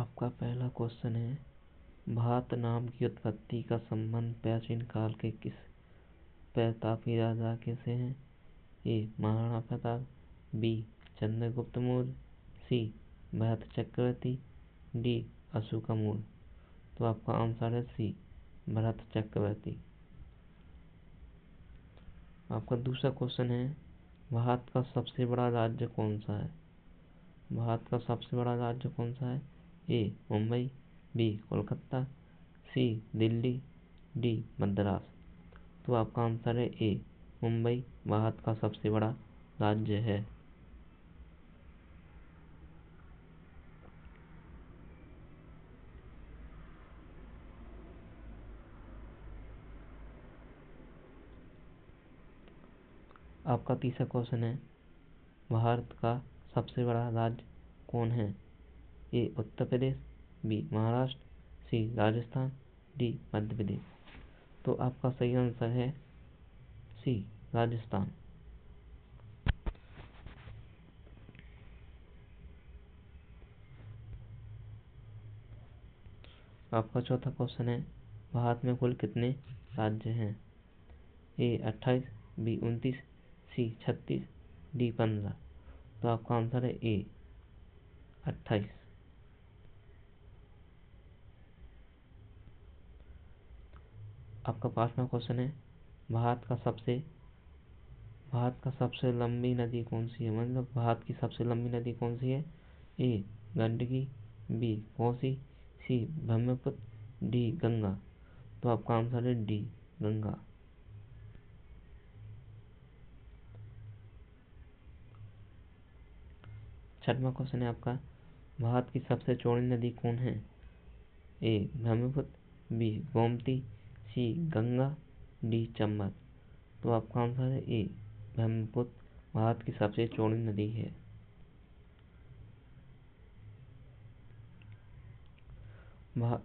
आपका पहला क्वेश्चन है, भारत नाम की उत्पत्ति का संबंध प्राचीन काल के किस प्रतापी राजा के से है? ए. महाराणा प्रताप, बी. चंद्रगुप्त मौर्य, सी. भरत चक्रवर्ती, डी. अशोका मौर्य। तो आपका आंसर है सी. भरत चक्रवर्ती। आपका दूसरा क्वेश्चन है, भारत का सबसे बड़ा राज्य कौन सा है? भारत का सबसे बड़ा राज्य कौन सा है? ए. मुंबई, बी. कोलकाता, सी. दिल्ली, डी. मद्रास। तो आपका आंसर है ए. मुंबई भारत का सबसे बड़ा राज्य है। आपका तीसरा क्वेश्चन है, भारत का सबसे बड़ा राज्य कौन है? ए. उत्तर प्रदेश, बी. महाराष्ट्र, सी. राजस्थान, डी. मध्य प्रदेश। तो आपका सही आंसर है सी. राजस्थान। आपका चौथा क्वेश्चन है, भारत में कुल कितने राज्य हैं? ए. 28, बी. 29, सी. 36, डी. 15। तो आपका आंसर है ए. 28। आपका पांचवा क्वेश्चन है, भारत का सबसे लंबी नदी कौन सी है? मतलब भारत की सबसे लंबी नदी कौन सी है? ए. गंडकी, बी. कोसी, सी. ब्रह्मपुत्र, डी. गंगा। तो आपका आंसर है डी. गंगा। छठवां क्वेश्चन है आपका, भारत की सबसे चौड़ी नदी कौन है? ए. ब्रह्मपुत्र, बी. गोमती, सी. गंगा, डी. चंबल। तो आपका आंसर है ए. ब्रह्मपुत्र भारत की सबसे चौड़ी नदी है।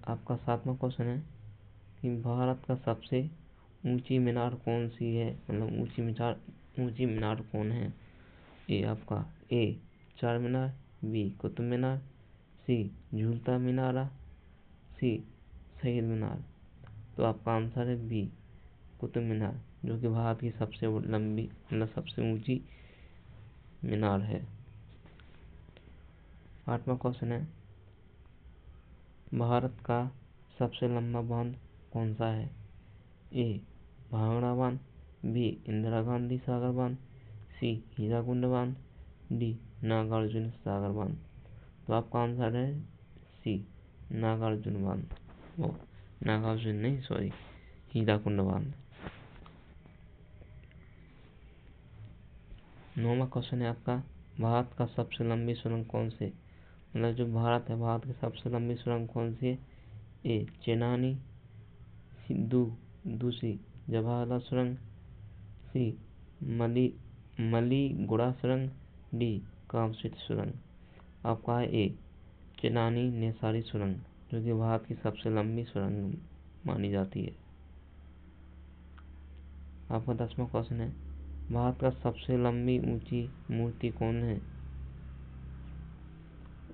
आपका सातवां क्वेश्चन है कि भारत का सबसे ऊंची मीनार कौन सी है? मतलब ऊंची मीनार कौन है? ए. चार मीनार, बी. कुतुब मीनार, सी. झूलता मीनारा, सी. शहीद मीनार। तो आपका आंसर है बी. कुतुब मीनार, जो कि भारत की सबसे लंबी मतलब सबसे ऊंची मीनार है। आठवां क्वेश्चन है, भारत का सबसे लंबा बांध कौन सा है? ए. भाखड़ा बांध, बी. इंदिरा गांधी सागर बांध, सी. हीराकुंड बांध, डी. नागार्जुन सागर बांध। तो आपका आंसर है सी. नागार्जुन बांध। नागार्जुन नहीं, सॉरी, हीराकुंड बांध। नौवां क्वेश्चन है आपका, भारत का सबसे लंबी सुरंग कौन सी? मतलब जो भारत है, भारत की सबसे लंबी सुरंग कौन सी है? ए. चेनानी, दूसरी जवाहरलाल सुरंग, सी. मलीगुड़ा सुरंग, डी. कामशेत सुरंग। आपका है ए. चेनानी नेसारी सुरंग, जो कि भारत की सबसे लंबी सुरंग मानी जाती है। आपका 10वां क्वेश्चन है, भारत का सबसे लंबी ऊंची मूर्ति कौन है?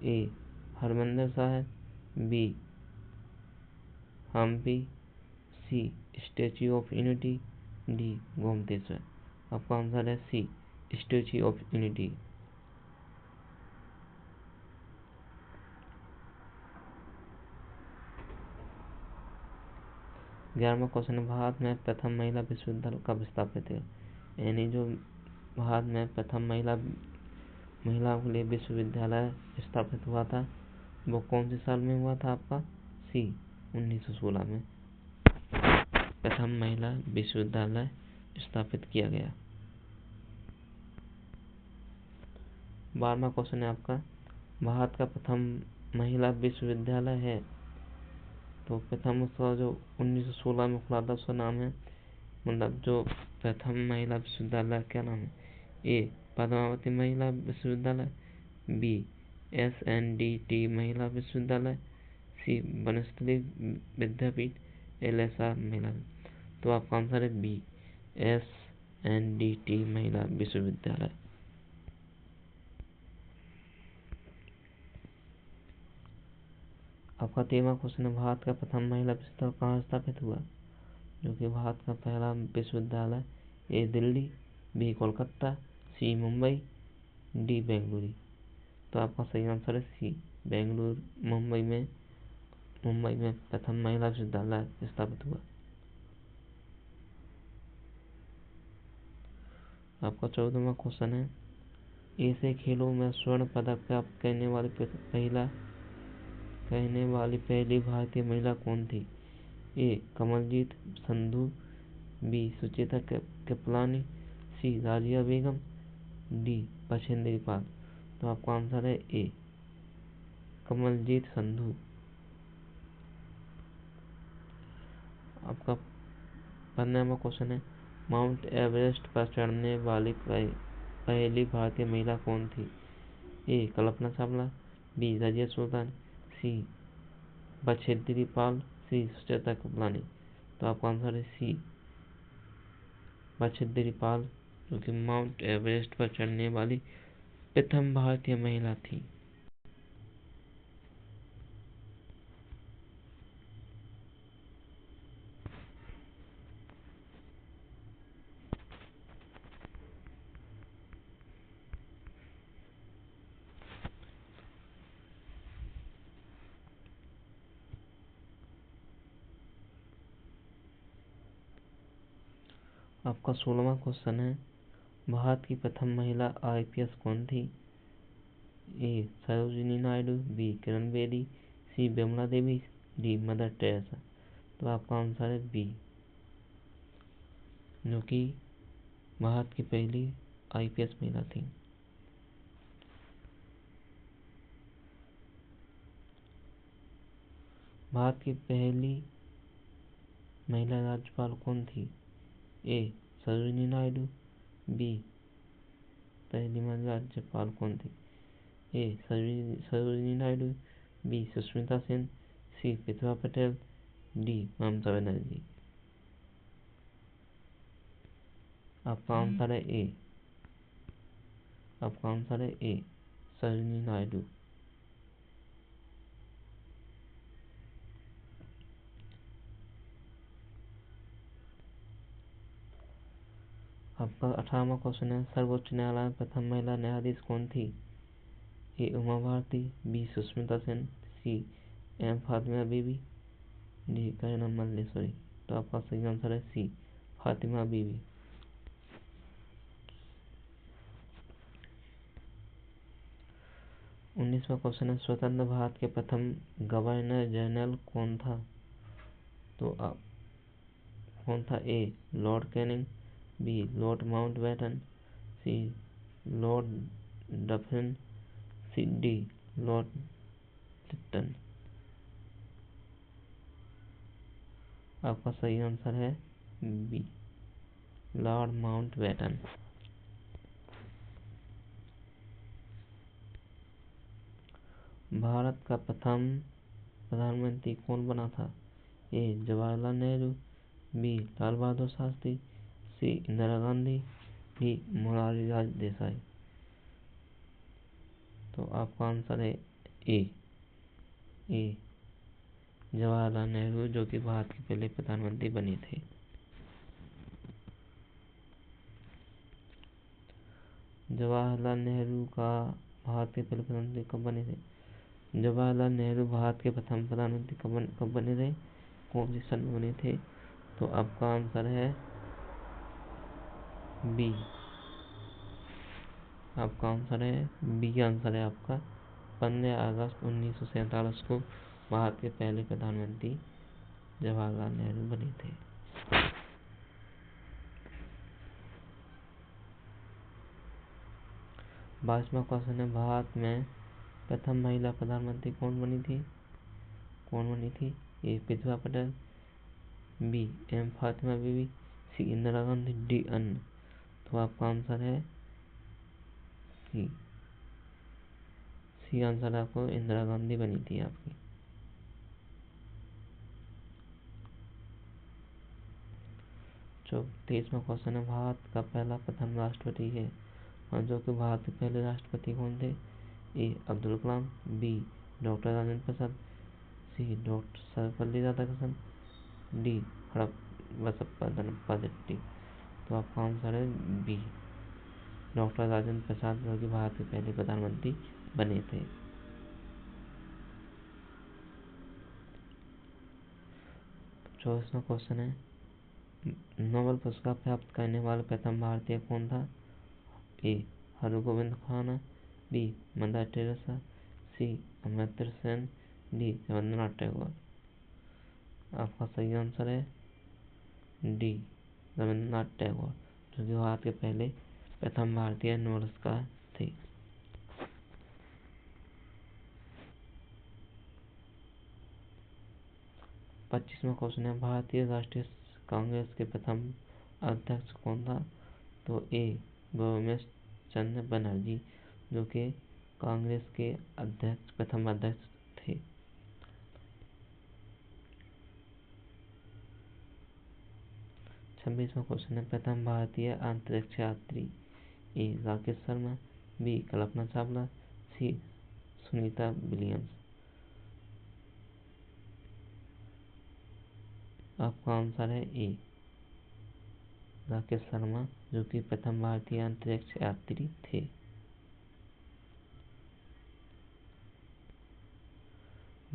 A. Harmandir Sahib, B. Hampi, C. Statue of Unity, D. Gomateshwar. आपका आंसर है सी. Statue of Unity. 11वां क्वेश्चन है, भारत में प्रथम महिला विश्वविद्यालय कब स्थापित है? यानी जो भारत में प्रथम महिलाओं के लिए विश्वविद्यालय स्थापित हुआ था, वो कौन से साल में हुआ था? आपका सी. 1916 में प्रथम महिला विश्वविद्यालय स्थापित किया गया। 12वां क्वेश्चन है आपका, भारत का प्रथम महिला विश्वविद्यालय है, तो प्रथम उसका जो 1916 में खुला था उसका नाम है, मतलब जो प्रथम महिला विश्वविद्यालय क्या नाम है? ए. पद्मावती महिला विश्वविद्यालय, बी. SNDT महिला विश्वविद्यालय, सी. बनस्थली विद्यापीठ, LSR महिला। तो आपका आंसर है बी. SNDT महिला विश्वविद्यालय। आपका 13वां क्वेश्चन है, भारत का प्रथम महिला विश्वविद्यालय कहाँ स्थापित हुआ? जो कि भारत का पहला विश्वविद्यालय ए दिल्ली, बी कोलकाता, सी मुंबई, डी बेंगलुरु। तो आपका सही आंसर है सी बेंगलुरु। मुंबई में प्रथम महिला विश्वविद्यालय स्थापित हुआ। आपका 14वां क्वेश्चन है, एशियाई खेलों में स्वर्ण पदक प्राप्त करने वाली पहली भारतीय महिला कौन थी? ए कमलजीत संधू, बी सुचेता कृपलानी, सी राजिया बेगम, डी बछेंद्री पाल। तो आपका आंसर है ए कमलजीत संधू। आपका 15वां क्वेश्चन है, माउंट एवरेस्ट पर चढ़ने वाली पहली भारतीय महिला कौन थी? ए कल्पना चावला, बी रजिया सुल्तान, सी बछेंद्री पाल, सी सुचेता कृपलानी। तो आपका आंसर है सी बछेंद्री पाल, जो कि माउंट एवरेस्ट पर चढ़ने वाली प्रथम भारतीय महिला थी। आपका 16वां क्वेश्चन है, भारत की प्रथम महिला IPS कौन थी? ए सरोजिनी नायडू, बी किरण बेदी, सी Vimla Devi, D mother Teresa. तो आपका आंसर है बी, जो कि भारत की पहली IPS महिला थी। भारत की पहली महिला राज्यपाल कौन थी? ए सरोजिनी नायडू, बी पहली महिला राज्यपाल कौन थी? ए सरोजिनी नायडू, बी सुष्मिता सेन, सी प्रतिभा पटेल, डी ममता बनर्जी। आपका आंसर है ए सरोजिनी नायडू। आपका 18वां क्वेश्चन है, सर्वोच्च न्यायालय में प्रथम महिला न्यायाधीश कौन थी? A Uma Bharti, B Sushmita Sen, C M Fatima Bibi, D Karuna Malleswari. तो आपका सही आंसर है सी फातिमा बीबी। 19वां क्वेश्चन है, स्वतंत्र भारत के प्रथम गवर्नर जनरल कौन था? तो कौन था? A Lord Canning, B Lord Mountbatten, C Lord Dufferin, C D Lord Lytton. आपका सही आंसर है बी लॉर्ड माउंटबेटन। भारत का प्रथम प्रधानमंत्री कौन बना था? ए जवाहरलाल नेहरू, बी लाल बहादुर शास्त्री, सी इंदिरा गांधी, डी मोरारजी देसाई। तो आपका आंसर है ए जवाहरलाल नेहरू, जो कि भारत के पहले प्रधानमंत्री बने थे। जवाहरलाल नेहरू का भारत के पहले प्रधानमंत्री कब बने थे? जवाहरलाल नेहरू भारत के प्रथम प्रधानमंत्री कब बने थे? कौन से सन में बने थे? तो आपका आंसर है बी। आपका आंसर है बी आंसर है आपका 15 अगस्त 1947 को भारत के पहले प्रधानमंत्री जवाहरलाल नेहरू बने थे। 22वां क्वेश्चन है, भारत में प्रथम महिला प्रधानमंत्री कौन बनी थी? ए प्रतिभा पटेल, बी एम फातिमा बीबी, सी इंदिरा गांधी, डी अन्य। तो आपका आंसर है सी आंसर आपको इंदिरा गांधी बनी थी आपकी। 23वां क्वेश्चन है, भारत का पहला प्रथम राष्ट्रपति है, और जो कि भारत के पहले राष्ट्रपति कौन थे? ए अब्दुल कलाम, बी डॉक्टर राजेंद्र प्रसाद, सी डॉक्टर सर्वपल्ली राधाकृष्णन, डी बसप्पा दनप्पा जट्टी। तो आपका आंसर है बी, डॉक्टर राजेंद्र प्रसाद, जो कि भारत के पहले प्रधानमंत्री बने थे। 24वां क्वेश्चन है, नोबेल पुरस्कार प्राप्त करने वाला प्रथम भारतीय कौन था? A Hargobind Khorana, B Mother Teresa, C Amartya Sen, D Rabindranath Tagore. आपका सही आंसर है डी रविंद्रनाथ टैगोर, जो कि भारत के पहले प्रथम भारतीय नोबेल पुरस्कार थे। 25वां क्वेश्चन है, भारतीय राष्ट्रीय कांग्रेस के प्रथम अध्यक्ष कौन था? तो ए गोमेश चंद्र बनर्जी, जो कि कांग्रेस के प्रथम अध्यक्ष थे। 26वां क्वेश्चन है, प्रथम भारतीय अंतरिक्ष यात्री? ए राकेश शर्मा, बी कल्पना चावला, सी सुनीता विलियम्स। आपका आंसर है ए राकेश शर्मा, जो कि प्रथम भारतीय अंतरिक्ष यात्री थे।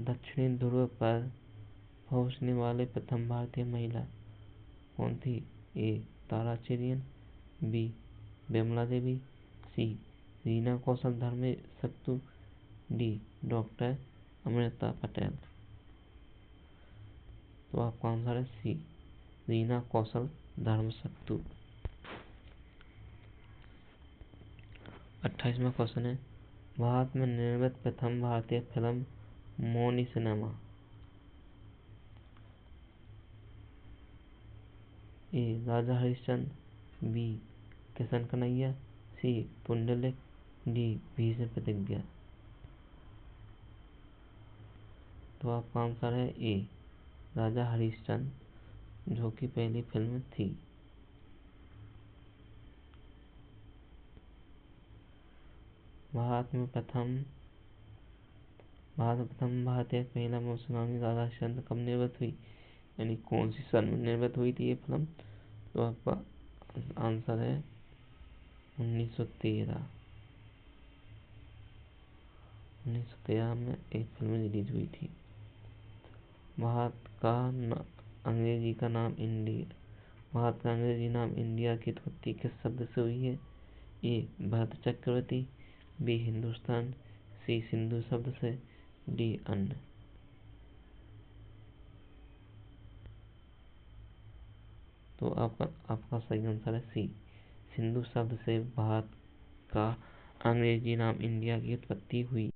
दक्षिणी ध्रुव पर पहुंचने वाले प्रथम भारतीय महिला कौन थी? ए तारा चिरियन, बी विमला देवी, सी रीना कौशल धर्मशक्तु, डी डॉक्टर अमृता पटेल। तो आपका आंसर है सी रीना कौशल धर्मशक्तु। 28वां क्वेश्चन है, भारत में निर्मित प्रथम भारतीय फिल्म मौनी सिनेमा? ए राजा हरिश्चंद्र, बी किशन कन्हैया, सी पुंडलिक, डी भीष्म प्रतिज्ञा। तो आपका आंसर है ए राजा हरिश्चंद्र, जो कि पहली फिल्म थी। भारत में प्रथम भारतीय महिला सुनामी राधा हरिश्चंद्र कब निर्मित हुई, यानी कौन सी सन में निर्मित हुई थी ये फिल्म? तो आपका आंसर है 1913। 1913 में एक फिल्म रिलीज हुई थी। भारत का अंग्रेजी नाम इंडिया की उत्पत्ति किस शब्द से हुई है? ए भरत चक्रवर्ती, बी हिंदुस्तान, सी सिंधु शब्द से, डी अन्न। तो आपका सही आंसर है सी सिंधु शब्द से भारत का अंग्रेजी नाम इंडिया की उत्पत्ति हुई।